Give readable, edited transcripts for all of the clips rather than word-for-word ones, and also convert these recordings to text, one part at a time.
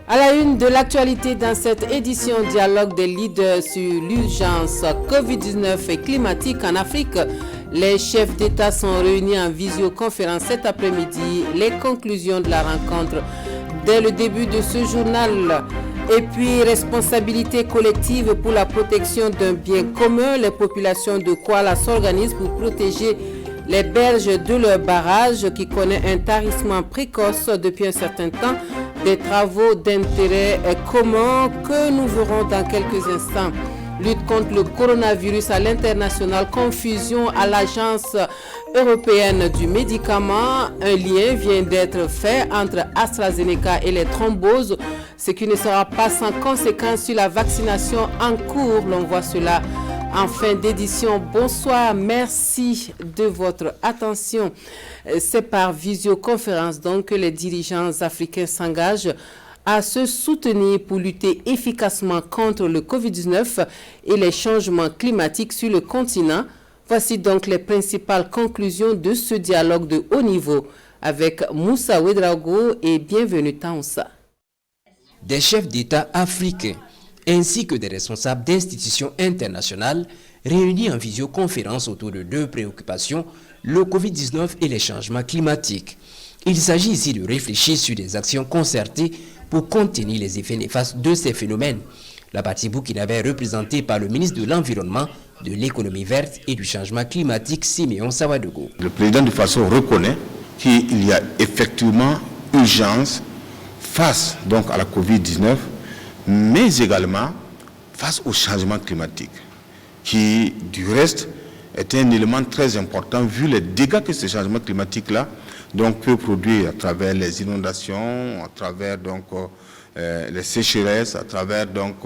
À la une de l'actualité dans cette édition Dialogue des leaders sur l'urgence Covid-19 et climatique en Afrique, les chefs d'État sont réunis en visioconférence cet après-midi. Les conclusions de la rencontre dès le début de ce journal. Et puis, responsabilité collective pour la protection d'un bien commun. Les populations de Kouala s'organisent pour protéger les berges de leur barrage qui connaît un tarissement précoce depuis un certain temps. Des travaux d'intérêt commun que nous verrons dans quelques instants. Lutte contre le coronavirus à l'international, confusion à l'Agence européenne du médicament. Un lien vient d'être fait entre AstraZeneca et les thromboses, ce qui ne sera pas sans conséquence sur la vaccination en cours. L'on voit cela en fin d'édition. Bonsoir, merci de votre attention. C'est par visioconférence donc que les dirigeants africains s'engagent à se soutenir pour lutter efficacement contre le Covid-19 et les changements climatiques sur le continent. Voici donc les principales conclusions de ce dialogue de haut niveau avec Moussa Ouedraogo et bienvenue Taonsa. Des chefs d'État africains ainsi que des responsables d'institutions internationales réunis en visioconférence autour de deux préoccupations, le Covid-19 et les changements climatiques. Il s'agit ici de réfléchir sur des actions concertées pour contenir les effets néfastes de ces phénomènes. La partie burkinabé est représentée par le ministre de l'Environnement, de l'économie verte et du changement climatique, Siméon Sawadogo. Le président du Faso reconnaît qu'il y a effectivement urgence face donc à la Covid-19, mais également face au changement climatique, qui du reste est un élément très important vu les dégâts que ce changement climatique-là donc peut produire à travers les inondations, à travers donc les sécheresses, à travers donc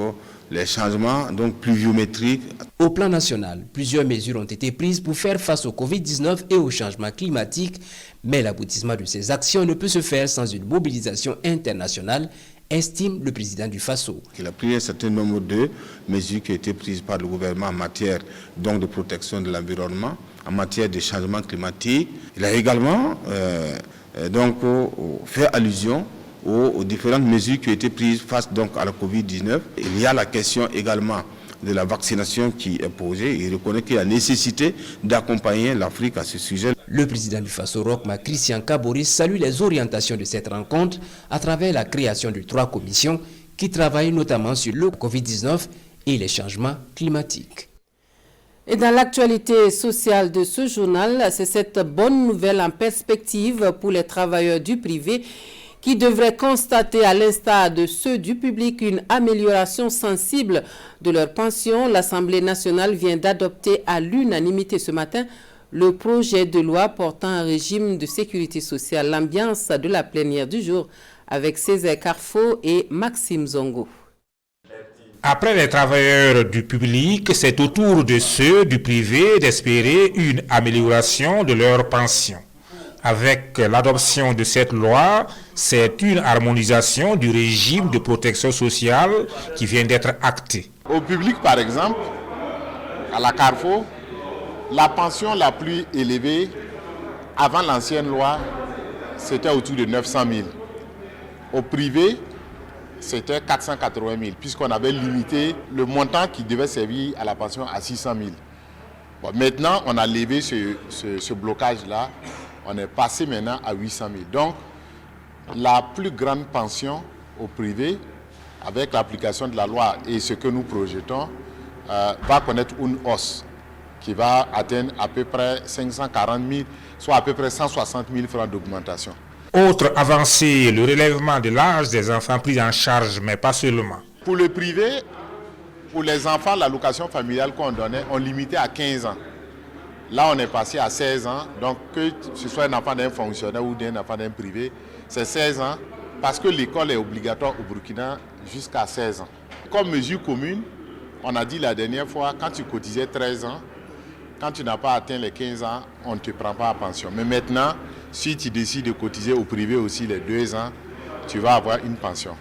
les changements donc pluviométriques. Au plan national, plusieurs mesures ont été prises pour faire face au Covid-19 et au changement climatique, mais l'aboutissement de ces actions ne peut se faire sans une mobilisation internationale, estime le président du Faso. Il a pris un certain nombre de mesures qui ont été prises par le gouvernement en matière donc de protection de l'environnement, en matière de changement climatique. Il a également fait allusion aux différentes mesures qui ont été prises face donc à la Covid-19. Il y a la question également de la vaccination qui est posée. Il reconnaît qu'il y a nécessité d'accompagner l'Afrique à ce sujet. Le président du Faso, Rochma Christian Kabore, salue les orientations de cette rencontre à travers la création de 3 commissions qui travaillent notamment sur le Covid-19 et les changements climatiques. Et dans l'actualité sociale de ce journal, c'est cette bonne nouvelle en perspective pour les travailleurs du privé qui devraient constater, à l'instar de ceux du public, une amélioration sensible de leur pension. L'Assemblée nationale vient d'adopter à l'unanimité ce matin le projet de loi portant un régime de sécurité sociale. L'ambiance de la plénière du jour avec Césaire Carfo et Maxime Zongo. Après les travailleurs du public, c'est au tour de ceux du privé d'espérer une amélioration de leur pension. Avec l'adoption de cette loi, c'est une harmonisation du régime de protection sociale qui vient d'être actée. Au public, par exemple, à la Carrefour, la pension la plus élevée avant l'ancienne loi, c'était autour de 900 000. Au privé, c'était 480 000, puisqu'on avait limité le montant qui devait servir à la pension à 600 000. Bon, maintenant, on a levé ce blocage-là. On est passé maintenant à 800 000. Donc, la plus grande pension au privé, avec l'application de la loi et ce que nous projetons, va connaître une hausse qui va atteindre à peu près 540 000, soit à peu près 160 000 francs d'augmentation. Autre avancée, le relèvement de l'âge des enfants pris en charge, mais pas seulement. Pour le privé, pour les enfants, l'allocation familiale qu'on donnait, on limitait à 15 ans. Là, on est passé à 16 ans, donc que ce soit un enfant d'un fonctionnaire ou d'un enfant d'un privé, c'est 16 ans, parce que l'école est obligatoire au Burkina jusqu'à 16 ans. Comme mesure commune, on a dit la dernière fois, quand tu cotisais 13 ans, quand tu n'as pas atteint les 15 ans, on ne te prend pas à pension. Mais maintenant, si tu décides de cotiser au privé aussi les 2 ans, tu vas avoir une pension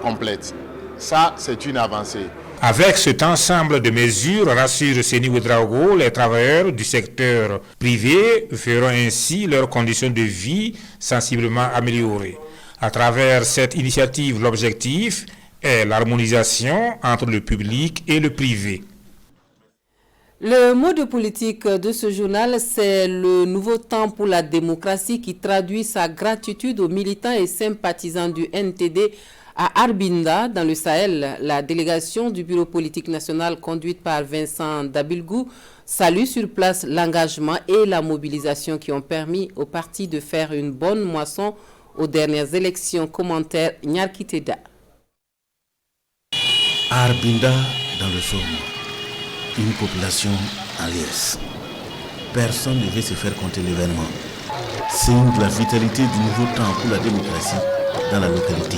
complète. Ça, c'est une avancée. Avec cet ensemble de mesures, rassure Seni Ouedraogo, les travailleurs du secteur privé verront ainsi leurs conditions de vie sensiblement améliorées. À travers cette initiative, l'objectif est l'harmonisation entre le public et le privé. Le mot de politique de ce journal, c'est le nouveau temps pour la démocratie qui traduit sa gratitude aux militants et sympathisants du NTD à Arbinda, dans le Sahel. La délégation du bureau politique national conduite par Vincent Dabilgou salue sur place l'engagement et la mobilisation qui ont permis au parti de faire une bonne moisson aux dernières élections. Commentaire Nyarkiteda. Arbinda dans le Somme. Une population en liesse. Personne ne veut se faire compter l'événement. Signe de la vitalité du nouveau temps pour la démocratie dans la localité.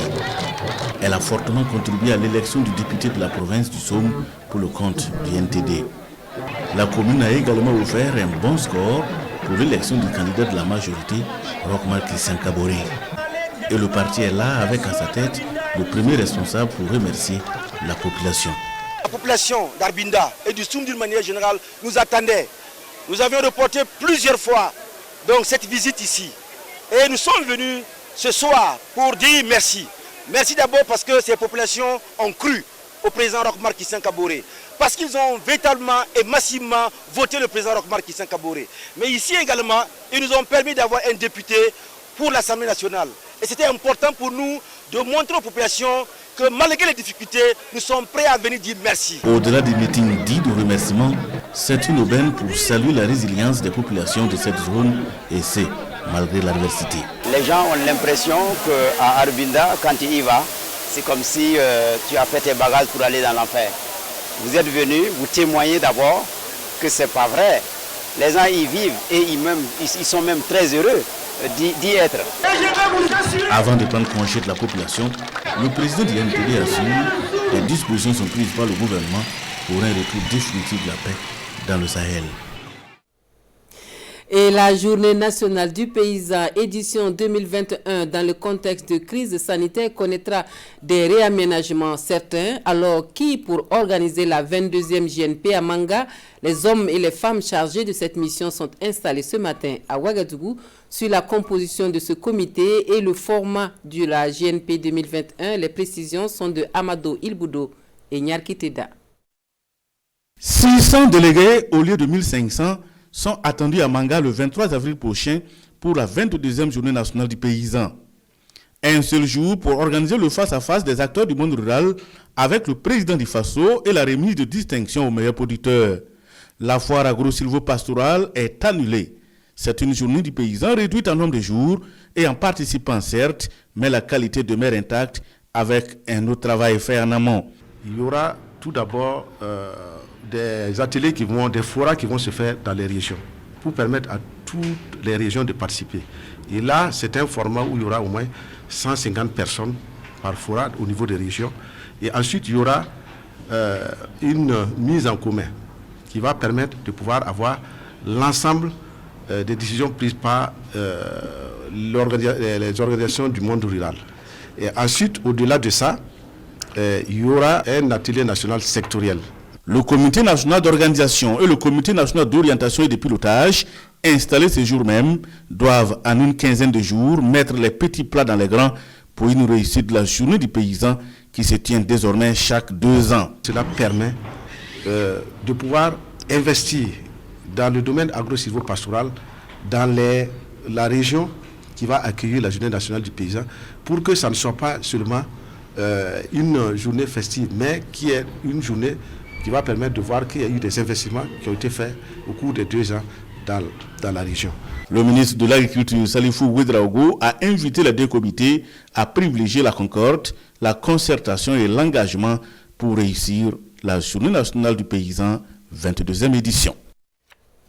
Elle a fortement contribué à l'élection du député de la province du Somme pour le compte du NTD. La commune a également offert un bon score pour l'élection du candidat de la majorité, Rochmark Christian Kaboré. Et le parti est là avec à sa tête le premier responsable pour remercier la population. La population d'Arbinda et du Soum d'une manière générale nous attendait. Nous avions reporté plusieurs fois donc, cette visite ici. Et nous sommes venus ce soir pour dire merci. Merci d'abord parce que ces populations ont cru au président Rochmark Christian Kaboré. Parce qu'ils ont véritablement et massivement voté le président Rochmark Christian Kaboré. Mais ici également, ils nous ont permis d'avoir un député pour l'Assemblée nationale. Et c'était important pour nous de montrer aux populations que malgré les difficultés, nous sommes prêts à venir dire merci. Au-delà des meetings dits de remerciement, c'est une aubaine pour saluer la résilience des populations de cette zone, et c'est malgré l'adversité. Les gens ont l'impression qu'à Arbinda, quand tu y vas, c'est comme si tu as fait tes bagages pour aller dans l'enfer. Vous êtes venus, vous témoignez d'abord que ce n'est pas vrai. Les gens y vivent et ils sont même très heureux d'y être. Avant de prendre congé de la population, le président du NTD assure que des dispositions sont prises par le gouvernement pour un retour définitif de la paix dans le Sahel. Et la journée nationale du paysan édition 2021 dans le contexte de crise sanitaire connaîtra des réaménagements certains, alors qui, pour organiser la 22e JNP à Manga, les hommes et les femmes chargés de cette mission sont installés ce matin à Ouagadougou sur la composition de ce comité et le format de la JNP 2021. Les précisions sont de Amado Ilboudo et Nyarkiteda. 600 délégués au lieu de 1500 sont attendus à Manga le 23 avril prochain pour la 22e journée nationale du paysan. Un seul jour pour organiser le face-à-face des acteurs du monde rural avec le président du FASO et la remise de distinction aux meilleurs producteurs. La foire agro-silvo-pastorale est annulée. C'est une journée du paysan réduite en nombre de jours et en participant certes, mais la qualité demeure intacte avec un autre travail fait en amont. Il y aura tout d'abord des ateliers des forats qui vont se faire dans les régions pour permettre à toutes les régions de participer. Et là, c'est un format où il y aura au moins 150 personnes par forat au niveau des régions. Et ensuite, il y aura une mise en commun qui va permettre de pouvoir avoir l'ensemble des décisions prises par les organisations du monde rural. Et ensuite, au-delà de ça, il y aura un atelier national sectoriel. Le comité national d'organisation et le comité national d'orientation et de pilotage, installés ces jours même, doivent en une quinzaine de jours mettre les petits plats dans les grands pour une réussite de la journée du paysan qui se tient désormais chaque 2 ans. Cela permet de pouvoir investir dans le domaine agro-silvo-pastoral dans la région qui va accueillir la journée nationale du paysan pour que ça ne soit pas seulement une journée festive, mais qui est une journée qui va permettre de voir qu'il y a eu des investissements qui ont été faits au cours des 2 ans dans la région. Le ministre de l'Agriculture, Salifou Ouedraogo, a invité les 2 comités à privilégier la concorde, la concertation et l'engagement pour réussir la Journée nationale du paysan, 22e édition.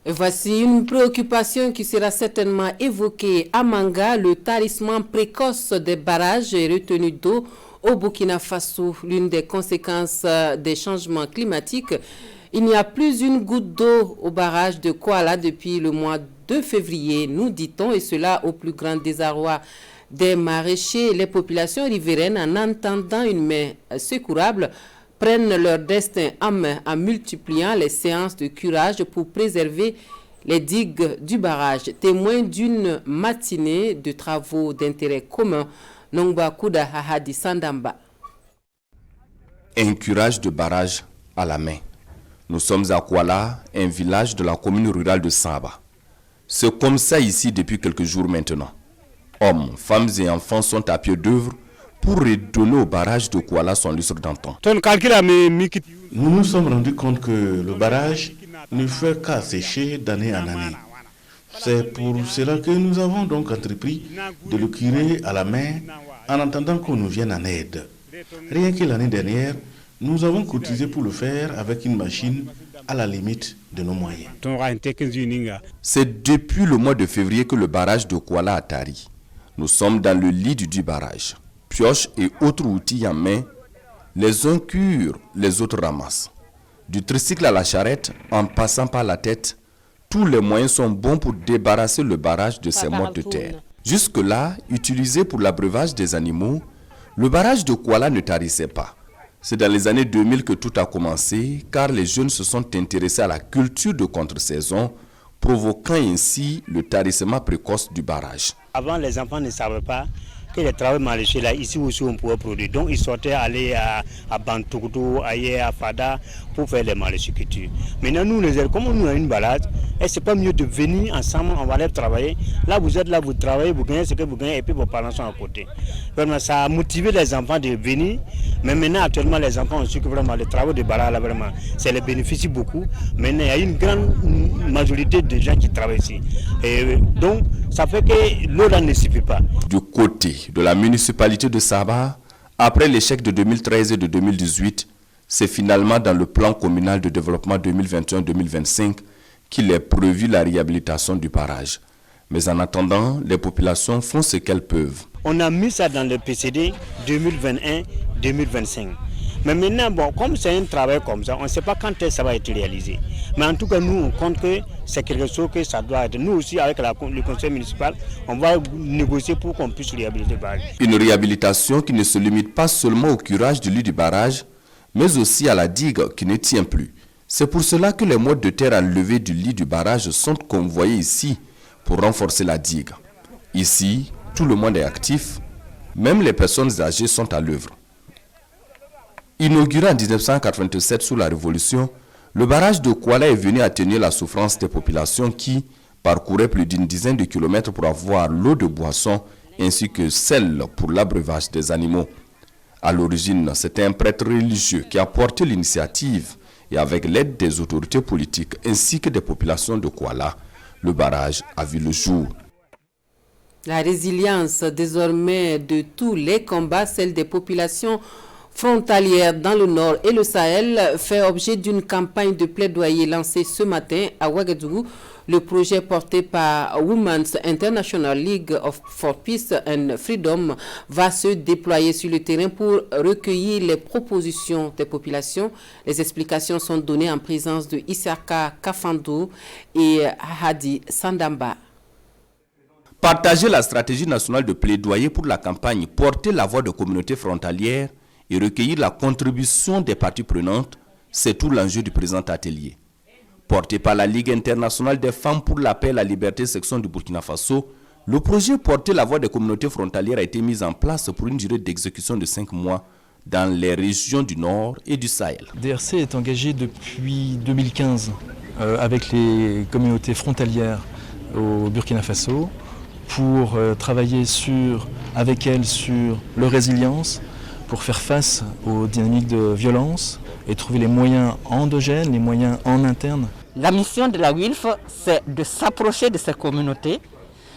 Et voici une préoccupation qui sera certainement évoquée à Manga, le tarissement précoce des barrages et retenues d'eau au Burkina Faso. L'une des conséquences des changements climatiques, il n'y a plus une goutte d'eau au barrage de Kouala depuis le mois de février, nous dit-on, et cela au plus grand désarroi des maraîchers. Les populations riveraines, en entendant une main secourable, prennent leur destin en main en multipliant les séances de curage pour préserver les digues du barrage. Témoin d'une matinée de travaux d'intérêt commun Nongba Kouda Hahadi Sandamba. Un curage de barrage à la main. Nous sommes à Kuala, un village de la commune rurale de Saba. C'est comme ça ici depuis quelques jours maintenant. Hommes, femmes et enfants sont à pied d'œuvre pour redonner au barrage de Kuala son lustre d'antan. Nous nous sommes rendus compte que le barrage ne fait qu'à sécher d'année en année. C'est pour cela que nous avons donc entrepris de le curer à la main en attendant qu'on nous vienne en aide. Rien que l'année dernière, nous avons cotisé pour le faire avec une machine à la limite de nos moyens. C'est depuis le mois de février que le barrage de Kuala a tari. Nous sommes dans le lit du barrage. Pioches et autres outils en main, les uns curent, les autres ramassent. Du tricycle à la charrette, en passant par la tête, tous les moyens sont bons pour débarrasser le barrage de ses mottes de terre. Jusque-là, utilisé pour l'abreuvage des animaux, le barrage de Kuala ne tarissait pas. C'est dans les années 2000 que tout a commencé, car les jeunes se sont intéressés à la culture de contre-saison, provoquant ainsi le tarissement précoce du barrage. Avant, les enfants ne savaient pas que les travaux maraîchers là, ici aussi on pouvait produire. Donc ils sortaient aller à Bantougou, ailleurs à Fada pour faire les maraîchers. Maintenant nous, comme on a une balade, et c'est pas mieux de venir ensemble, on va aller travailler. Là vous êtes là, vous travaillez, vous gagnez ce que vous gagnez et puis vos parents sont à côté. Vraiment, ça a motivé les enfants de venir. Mais maintenant actuellement les enfants ont su que vraiment les travaux de balade là vraiment, ça les bénéficie beaucoup. Maintenant il y a une grande majorité de gens qui travaillent ici. Et donc ça fait que l'eau là ne suffit pas. Du côté de la municipalité de Saba, après l'échec de 2013 et de 2018, c'est finalement dans le plan communal de développement 2021-2025 qu'il est prévu la réhabilitation du barrage. Mais en attendant, les populations font ce qu'elles peuvent. On a mis ça dans le PCD 2021-2025. Mais maintenant, bon, comme c'est un travail comme ça, on ne sait pas quand ça va être réalisé. Mais en tout cas, nous, on compte que c'est quelque chose que ça doit être. Nous aussi, avec le conseil municipal, on va négocier pour qu'on puisse réhabiliter le barrage. Une réhabilitation qui ne se limite pas seulement au curage du lit du barrage, mais aussi à la digue qui ne tient plus. C'est pour cela que les mottes de terre enlevées du lit du barrage sont convoyées ici pour renforcer la digue. Ici, tout le monde est actif, même les personnes âgées sont à l'œuvre. Inauguré en 1987 sous la Révolution, le barrage de Kuala est venu atténuer la souffrance des populations qui parcouraient plus d'une dizaine de kilomètres pour avoir l'eau de boisson ainsi que celle pour l'abreuvage des animaux. À l'origine, c'était un prêtre religieux qui a porté l'initiative et avec l'aide des autorités politiques ainsi que des populations de Kuala, le barrage a vu le jour. La résilience désormais de tous les combats, celle des populations frontalières dans le Nord et le Sahel, fait objet d'une campagne de plaidoyer lancée ce matin à Ouagadougou. Le projet porté par Women's International League for Peace and Freedom va se déployer sur le terrain pour recueillir les propositions des populations. Les explications sont données en présence de Issaka Kafandou et Hadi Sandamba. Partager la stratégie nationale de plaidoyer pour la campagne, porter la voix de communautés frontalières et recueillir la contribution des parties prenantes, c'est tout l'enjeu du présent atelier. Porté par la Ligue internationale des femmes pour la paix et la liberté section du Burkina Faso, le projet Porter la voix des communautés frontalières a été mis en place pour une durée d'exécution de 5 mois dans les régions du Nord et du Sahel. DRC est engagé depuis 2015 avec les communautés frontalières au Burkina Faso pour travailler avec elles sur leur résilience, pour faire face aux dynamiques de violence et trouver les moyens endogènes, les moyens en interne. La mission de la WILF, c'est de s'approcher de ces communautés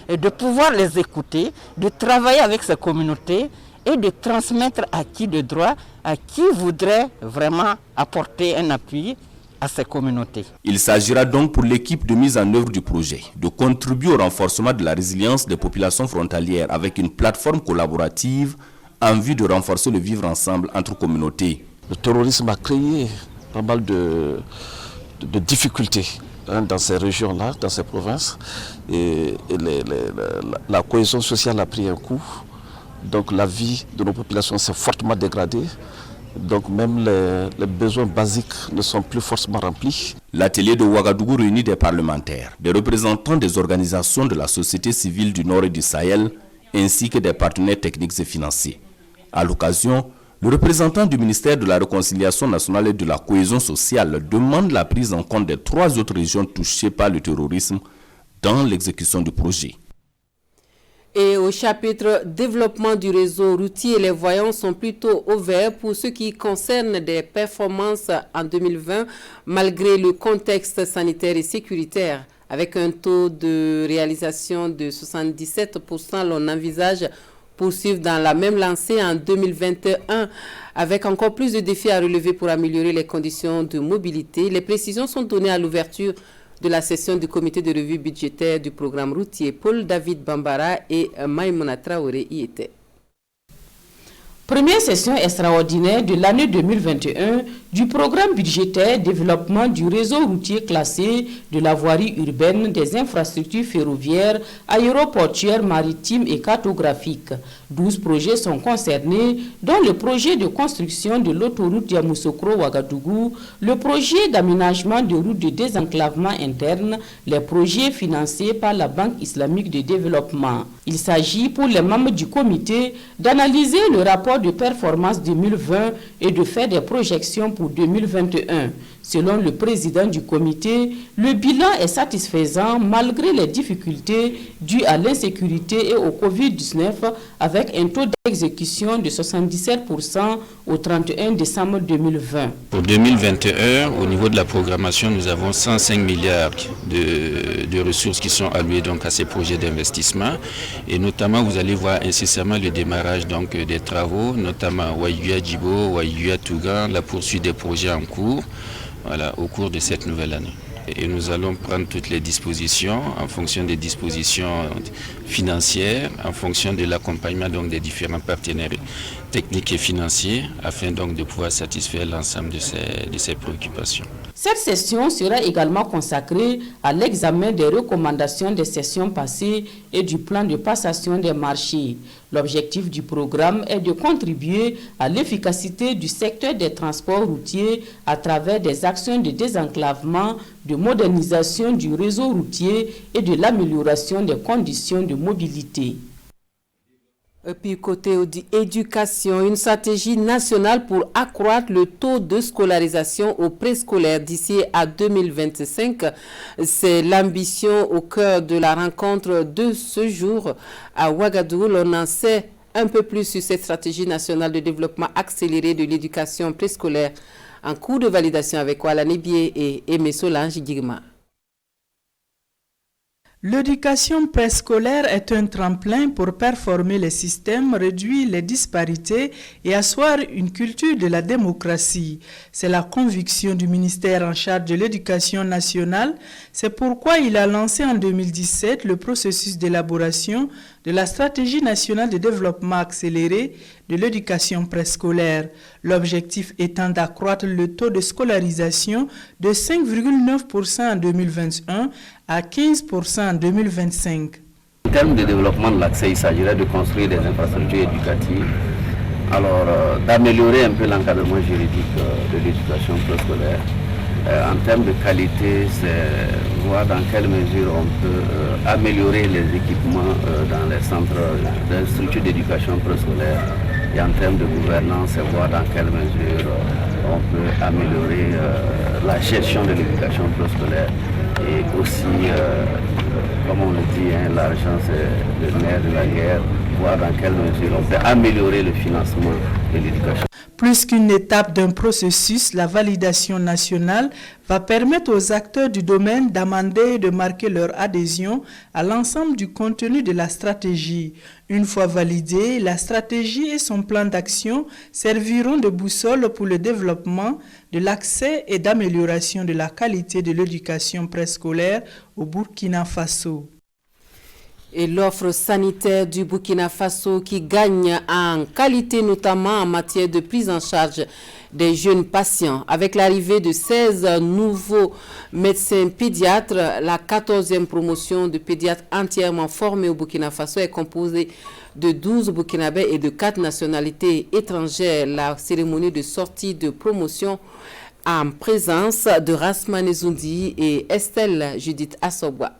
et de pouvoir les écouter, de travailler avec ces communautés et de transmettre à qui de droit, à qui voudrait vraiment apporter un appui à ces communautés. Il s'agira donc pour l'équipe de mise en œuvre du projet de contribuer au renforcement de la résilience des populations frontalières avec une plateforme collaborative en vue de renforcer le vivre ensemble entre communautés. Le terrorisme a créé pas mal de difficultés dans ces régions-là, dans ces provinces. Et la cohésion sociale a pris un coup. Donc la vie de nos populations s'est fortement dégradée. Donc même les besoins basiques ne sont plus forcément remplis. L'atelier de Ouagadougou réunit des parlementaires, des représentants des organisations de la société civile du Nord et du Sahel ainsi que des partenaires techniques et financiers. À l'occasion, le représentant du ministère de la Réconciliation nationale et de la cohésion sociale demande la prise en compte des 3 autres régions touchées par le terrorisme dans l'exécution du projet. Et au chapitre développement du réseau routier, les voyants sont plutôt au vert pour ce qui concerne des performances en 2020, malgré le contexte sanitaire et sécuritaire. Avec un taux de réalisation de 77%, l'on envisage poursuivre dans la même lancée en 2021, avec encore plus de défis à relever pour améliorer les conditions de mobilité. Les précisions sont données à l'ouverture de la session du comité de revue budgétaire du programme routier. Paul David Bambara et Maïmouna Traoré y étaient. Première session extraordinaire de l'année 2021 du programme budgétaire développement du réseau routier classé de la voirie urbaine, des infrastructures ferroviaires, aéroportuaires, maritimes et cartographiques. 12 projets sont concernés, dont le projet de construction de l'autoroute Yamoussoukro-Ouagadougou, le projet d'aménagement de routes de désenclavement interne, les projets financés par la Banque islamique de développement. Il s'agit pour les membres du comité d'analyser le rapport de performance 2020 et de faire des projections pour 2021. Selon le président du comité, le bilan est satisfaisant malgré les difficultés dues à l'insécurité et au Covid-19 avec un taux d'exécution de 77% au 31 décembre 2020. Pour 2021, au niveau de la programmation, nous avons 105 milliards de ressources qui sont allouées donc à ces projets d'investissement. Et notamment, vous allez voir incessamment le démarrage donc des travaux, notamment Waïguya-Djibo, Waïguya-Tougan, la poursuite des projets en cours. Voilà, au cours de cette nouvelle année. Et nous allons prendre toutes les dispositions en fonction des dispositions financières, en fonction de l'accompagnement donc des différents partenaires techniques et financiers, afin donc de pouvoir satisfaire l'ensemble de ces préoccupations. Cette session sera également consacrée à l'examen des recommandations des sessions passées et du plan de passation des marchés. L'objectif du programme est de contribuer à l'efficacité du secteur des transports routiers à travers des actions de désenclavement, de modernisation du réseau routier et de l'amélioration des conditions de mobilité. Et puis côté éducation, une stratégie nationale pour accroître le taux de scolarisation au préscolaire d'ici à 2025. C'est l'ambition au cœur de la rencontre de ce jour à Ouagadougou. L'on en sait un peu plus sur cette stratégie nationale de développement accéléré de l'éducation préscolaire en cours de validation avec Wala Nibié et Aimé Solange Guigma. L'éducation préscolaire est un tremplin pour performer les systèmes, réduire les disparités et asseoir une culture de la démocratie. C'est la conviction du ministère en charge de l'éducation nationale. C'est pourquoi il a lancé en 2017 le processus d'élaboration de la stratégie nationale de développement accéléré de l'éducation préscolaire. L'objectif étant d'accroître le taux de scolarisation de 5,9% en 2021 à 15% en 2025. En termes de développement de l'accès, il s'agirait de construire des infrastructures éducatives, alors d'améliorer un peu l'encadrement juridique de l'éducation préscolaire. En termes de qualité, c'est voir dans quelle mesure on peut améliorer les équipements dans les centres, des structures d'éducation préscolaire. Et en termes de gouvernance, c'est voir dans quelle mesure on peut améliorer la gestion de l'éducation préscolaire. Et aussi, comme on le dit, l'argent c'est le nerf de la guerre, voir dans quelle mesure on peut améliorer le financement de l'éducation. Plus qu'une étape d'un processus, la validation nationale va permettre aux acteurs du domaine d'amender et de marquer leur adhésion à l'ensemble du contenu de la stratégie. Une fois validée, la stratégie et son plan d'action serviront de boussole pour le développement de l'accès et d'amélioration de la qualité de l'éducation préscolaire au Burkina Faso. Et l'offre sanitaire du Burkina Faso qui gagne en qualité, notamment en matière de prise en charge des jeunes patients. Avec l'arrivée de 16 nouveaux médecins pédiatres, la 14e promotion de pédiatres entièrement formés au Burkina Faso est composée de 12 Burkinabés et de 4 nationalités étrangères. La cérémonie de sortie de promotion en présence de Rasmane Zoundi et Estelle Judith Assobwa.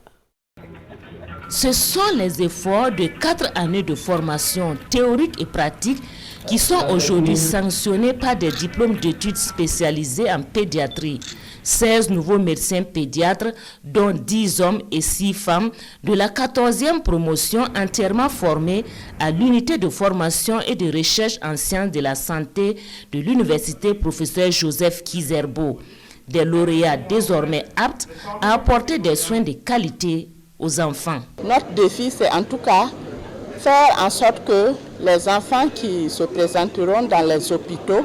Ce sont les efforts de 4 années de formation théorique et pratique qui sont aujourd'hui sanctionnés par des diplômes d'études spécialisées en pédiatrie. 16 nouveaux médecins pédiatres, dont 10 hommes et 6 femmes, de la 14e promotion entièrement formés à l'unité de formation et de recherche en sciences de la santé de l'université professeur Joseph Kizerbo. Des lauréats désormais aptes à apporter des soins de qualité aux enfants. Notre défi, c'est en tout cas faire en sorte que les enfants qui se présenteront dans les hôpitaux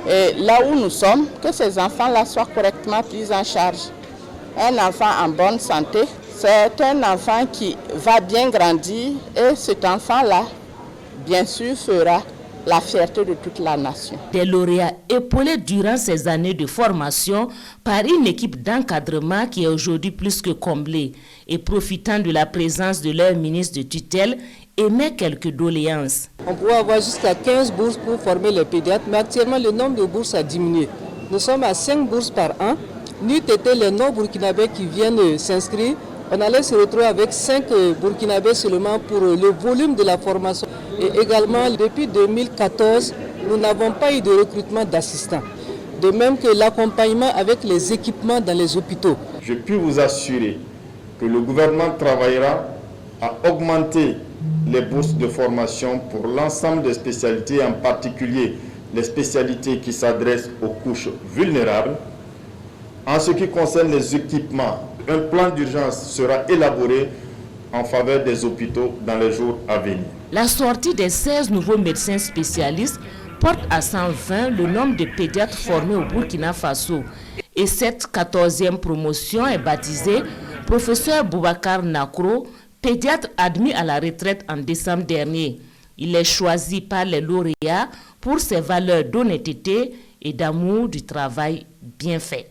et là où nous sommes, que ces enfants-là soient correctement pris en charge. Un enfant en bonne santé, c'est un enfant qui va bien grandir et cet enfant-là, bien sûr, fera la fierté de toute la nation. Des lauréats épaulés durant ces années de formation par une équipe d'encadrement qui est aujourd'hui plus que comblée et profitant de la présence de leur ministre de tutelle, émet quelques doléances. On pourrait avoir jusqu'à 15 bourses pour former les pédiatres, mais actuellement le nombre de bourses a diminué. Nous sommes à 5 bourses par an. N'eût été les non-burkinabés qui viennent s'inscrire, on allait se retrouver avec 5 burkinabés seulement pour le volume de la formation. Et également, depuis 2014, nous n'avons pas eu de recrutement d'assistants. De même que l'accompagnement avec les équipements dans les hôpitaux. Je puis vous assurer que le gouvernement travaillera à augmenter les bourses de formation pour l'ensemble des spécialités, en particulier les spécialités qui s'adressent aux couches vulnérables. En ce qui concerne les équipements, un plan d'urgence sera élaboré en faveur des hôpitaux dans les jours à venir. La sortie des 16 nouveaux médecins spécialistes porte à 120 le nombre de pédiatres formés au Burkina Faso. Et cette 14e promotion est baptisée professeur Boubacar Nakro, pédiatre admis à la retraite en décembre dernier. Il est choisi par les lauréats pour ses valeurs d'honnêteté et d'amour du travail bien fait.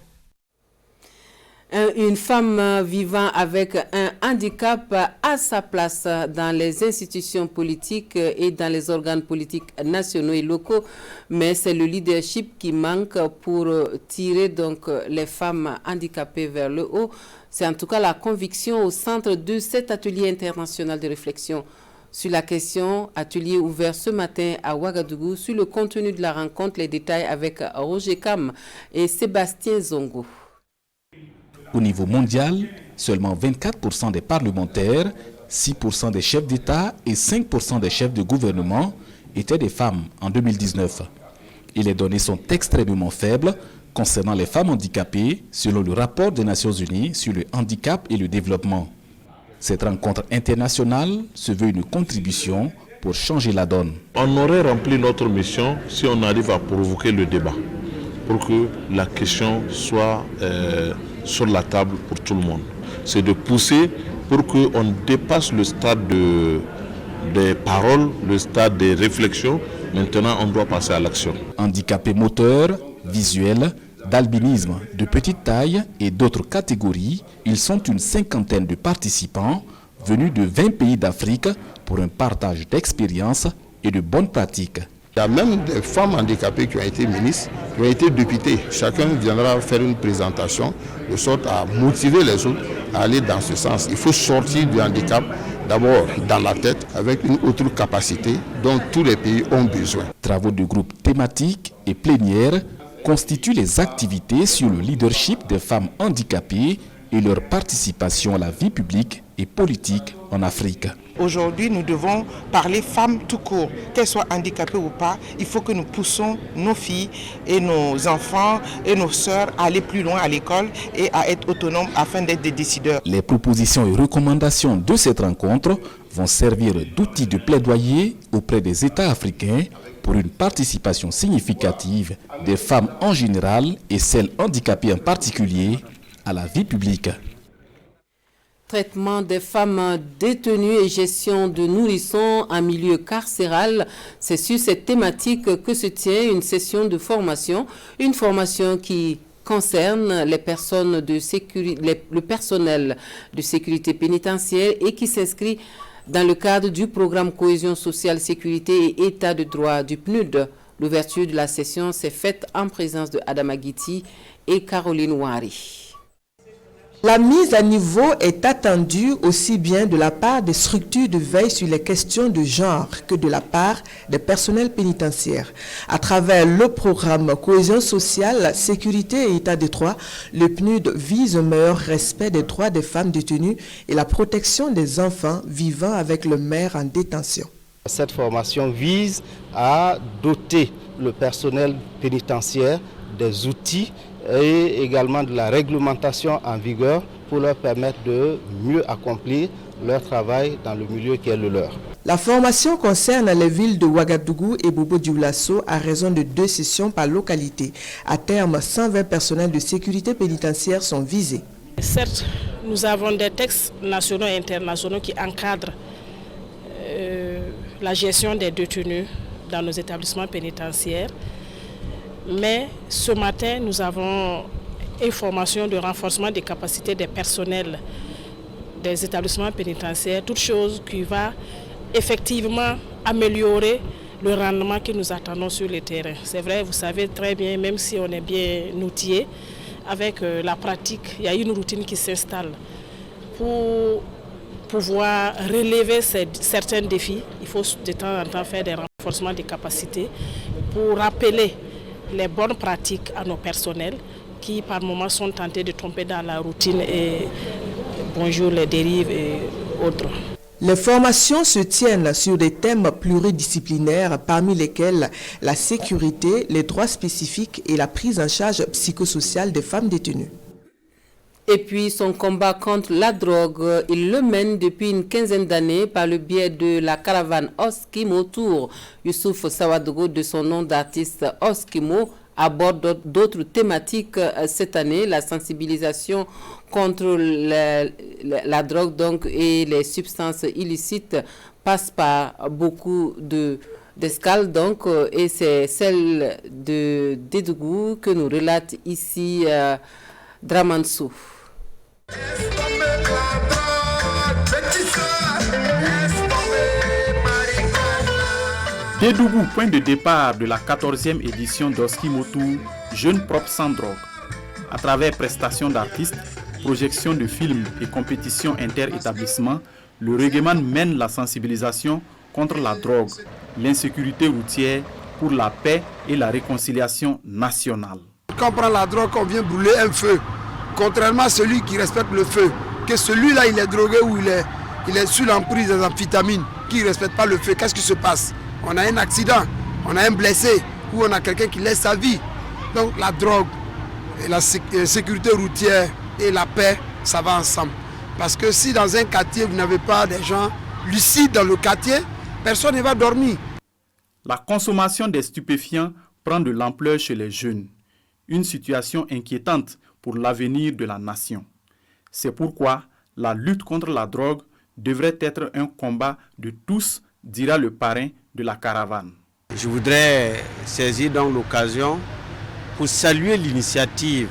Une femme vivant avec un handicap a sa place dans les institutions politiques et dans les organes politiques nationaux et locaux, mais c'est le leadership qui manque pour tirer donc les femmes handicapées vers le haut. C'est en tout cas la conviction au centre de cet atelier international de réflexion sur la question, atelier ouvert ce matin à Ouagadougou. Sur le contenu de la rencontre, les détails avec Roger Kam et Sébastien Zongo. Au niveau mondial, seulement 24% des parlementaires, 6% des chefs d'État et 5% des chefs de gouvernement étaient des femmes en 2019. Et les données sont extrêmement faibles concernant les femmes handicapées selon le rapport des Nations Unies sur le handicap et le développement. Cette rencontre internationale se veut une contribution pour changer la donne. On aurait rempli notre mission si on arrive à provoquer le débat, pour que la question soit sur la table pour tout le monde. C'est de pousser pour qu'on dépasse le stade des paroles, le stade des réflexions. Maintenant, on doit passer à l'action. Handicapés moteurs, visuels, d'albinisme de petite taille et d'autres catégories, ils sont une 50aine de participants venus de 20 pays d'Afrique pour un partage d'expériences et de bonnes pratiques. Il y a même des femmes handicapées qui ont été ministres, qui ont été députées. Chacun viendra faire une présentation de sorte à motiver les autres à aller dans ce sens. Il faut sortir du handicap d'abord dans la tête avec une autre capacité dont tous les pays ont besoin. Travaux de groupes thématiques et plénières constituent les activités sur le leadership des femmes handicapées et leur participation à la vie publique et politique en Afrique. Aujourd'hui, nous devons parler femmes tout court, qu'elles soient handicapées ou pas. Il faut que nous poussons nos filles et nos enfants et nos sœurs à aller plus loin à l'école et à être autonomes afin d'être des décideurs. Les propositions et recommandations de cette rencontre vont servir d'outils de plaidoyer auprès des États africains pour une participation significative des femmes en général et celles handicapées en particulier à la vie publique. Traitement des femmes détenues et gestion de nourrissons en milieu carcéral. C'est sur cette thématique que se tient une session de formation. Une formation qui concerne les personnes de sécurité, le personnel de sécurité pénitentiaire et qui s'inscrit dans le cadre du programme Cohésion sociale, sécurité et état de droit du PNUD. L'ouverture de la session s'est faite en présence de Adama Guiti et Caroline Ouari. La mise à niveau est attendue aussi bien de la part des structures de veille sur les questions de genre que de la part des personnels pénitentiaires. À travers le programme Cohésion sociale, sécurité et état de droit, le PNUD vise un meilleur respect des droits des femmes détenues et la protection des enfants vivant avec le maire en détention. Cette formation vise à doter le personnel pénitentiaire des outils et également de la réglementation en vigueur pour leur permettre de mieux accomplir leur travail dans le milieu qui est le leur. La formation concerne les villes de Ouagadougou et Bobo-Dioulasso à raison de 2 sessions par localité. À terme, 120 personnels de sécurité pénitentiaire sont visés. Certes, nous avons des textes nationaux et internationaux qui encadrent la gestion des détenus dans nos établissements pénitentiaires. Mais ce matin, nous avons une formation de renforcement des capacités des personnels des établissements pénitentiaires, toute chose qui va effectivement améliorer le rendement que nous attendons sur le terrain. C'est vrai, vous savez très bien, même si on est bien outillé, avec la pratique, il y a une routine qui s'installe. Pour pouvoir relever certains défis, il faut de temps en temps faire des renforcements des capacités pour rappeler les bonnes pratiques à nos personnels qui par moments sont tentés de tomber dans la routine et bonjour les dérives et autres. Les formations se tiennent sur des thèmes pluridisciplinaires parmi lesquels la sécurité, les droits spécifiques et la prise en charge psychosociale des femmes détenues. Et puis son combat contre la drogue, il le mène depuis une quinzaine d'années par le biais de la caravane Oskimo Tour. Youssouf Sawadogo, de son nom d'artiste Oskimo, aborde d'autres thématiques cette année, la sensibilisation contre la drogue donc, et les substances illicites passe par beaucoup d'escales donc, et c'est celle de Dédougou que nous relate ici Dramansou. Dédougou, point de départ de la 14e édition d'Oskimo Tour, Jeunes propres sans drogue. À travers prestations d'artistes, projections de films et compétitions inter-établissements, le Reggaeman mène la sensibilisation contre la drogue, l'insécurité routière pour la paix et la réconciliation nationale. Quand on prend la drogue, on vient brûler un feu. Contrairement à celui qui respecte le feu, que celui-là il est drogué ou il est sous l'emprise des amphétamines, qui ne respecte pas le feu, qu'est-ce qui se passe? On a un accident, on a un blessé ou on a quelqu'un qui laisse sa vie. Donc la drogue, et la sécurité routière et la paix, ça va ensemble. Parce que si dans un quartier, vous n'avez pas des gens lucides dans le quartier, personne ne va dormir. La consommation des stupéfiants prend de l'ampleur chez les jeunes. Une situation inquiétante pour l'avenir de la nation. C'est pourquoi la lutte contre la drogue devrait être un combat de tous, dira le parrain de la caravane. Je voudrais saisir donc l'occasion pour saluer l'initiative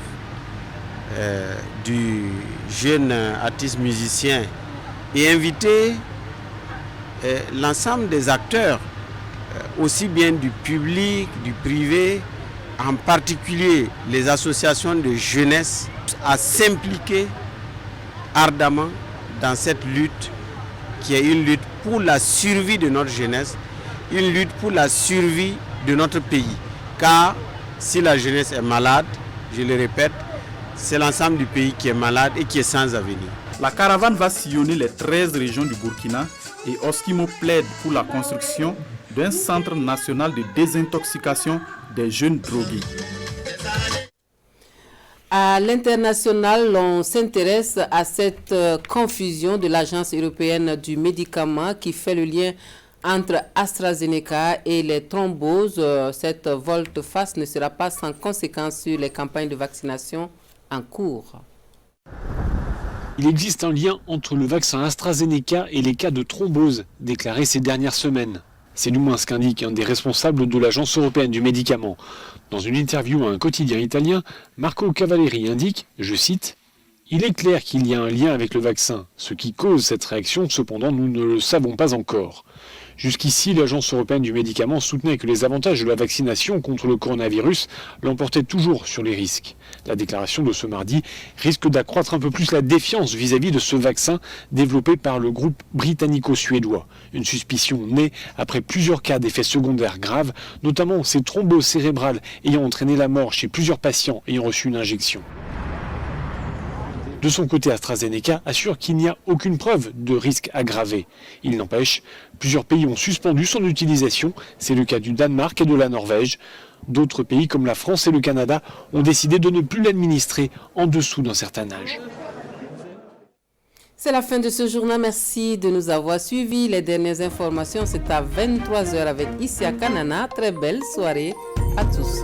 du jeune artiste musicien et inviter l'ensemble des acteurs, aussi bien du public, du privé, en particulier les associations de jeunesse, à s'impliquer ardemment dans cette lutte qui est une lutte pour la survie de notre jeunesse, une lutte pour la survie de notre pays. Car si la jeunesse est malade, je le répète, c'est l'ensemble du pays qui est malade et qui est sans avenir. La caravane va sillonner les 13 régions du Burkina et Oskimo plaide pour la construction d'un centre national de désintoxication des jeunes drogués. À l'international, on s'intéresse à cette confusion de l'Agence européenne du médicament qui fait le lien entre AstraZeneca et les thromboses. Cette volte-face ne sera pas sans conséquence sur les campagnes de vaccination en cours. Il existe un lien entre le vaccin AstraZeneca et les cas de thrombose déclarés ces dernières semaines. C'est du moins ce qu'indique un des responsables de l'Agence européenne du médicament. Dans une interview à un quotidien italien, Marco Cavalleri indique, je cite, « Il est clair qu'il y a un lien avec le vaccin. Ce qui cause cette réaction, cependant, nous ne le savons pas encore. Jusqu'ici, l'Agence européenne du médicament soutenait que les avantages de la vaccination contre le coronavirus l'emportaient toujours sur les risques. La déclaration de ce mardi risque d'accroître un peu plus la défiance vis-à-vis de ce vaccin développé par le groupe britannico-suédois. Une suspicion née après plusieurs cas d'effets secondaires graves, notamment ces thromboses cérébrales ayant entraîné la mort chez plusieurs patients ayant reçu une injection. De son côté, AstraZeneca assure qu'il n'y a aucune preuve de risque aggravé. Il n'empêche, plusieurs pays ont suspendu son utilisation. C'est le cas du Danemark et de la Norvège. D'autres pays comme la France et le Canada ont décidé de ne plus l'administrer en dessous d'un certain âge. C'est la fin de ce journal. Merci de nous avoir suivis. Les dernières informations, c'est à 23h avec Isia Kanana. Très belle soirée à tous.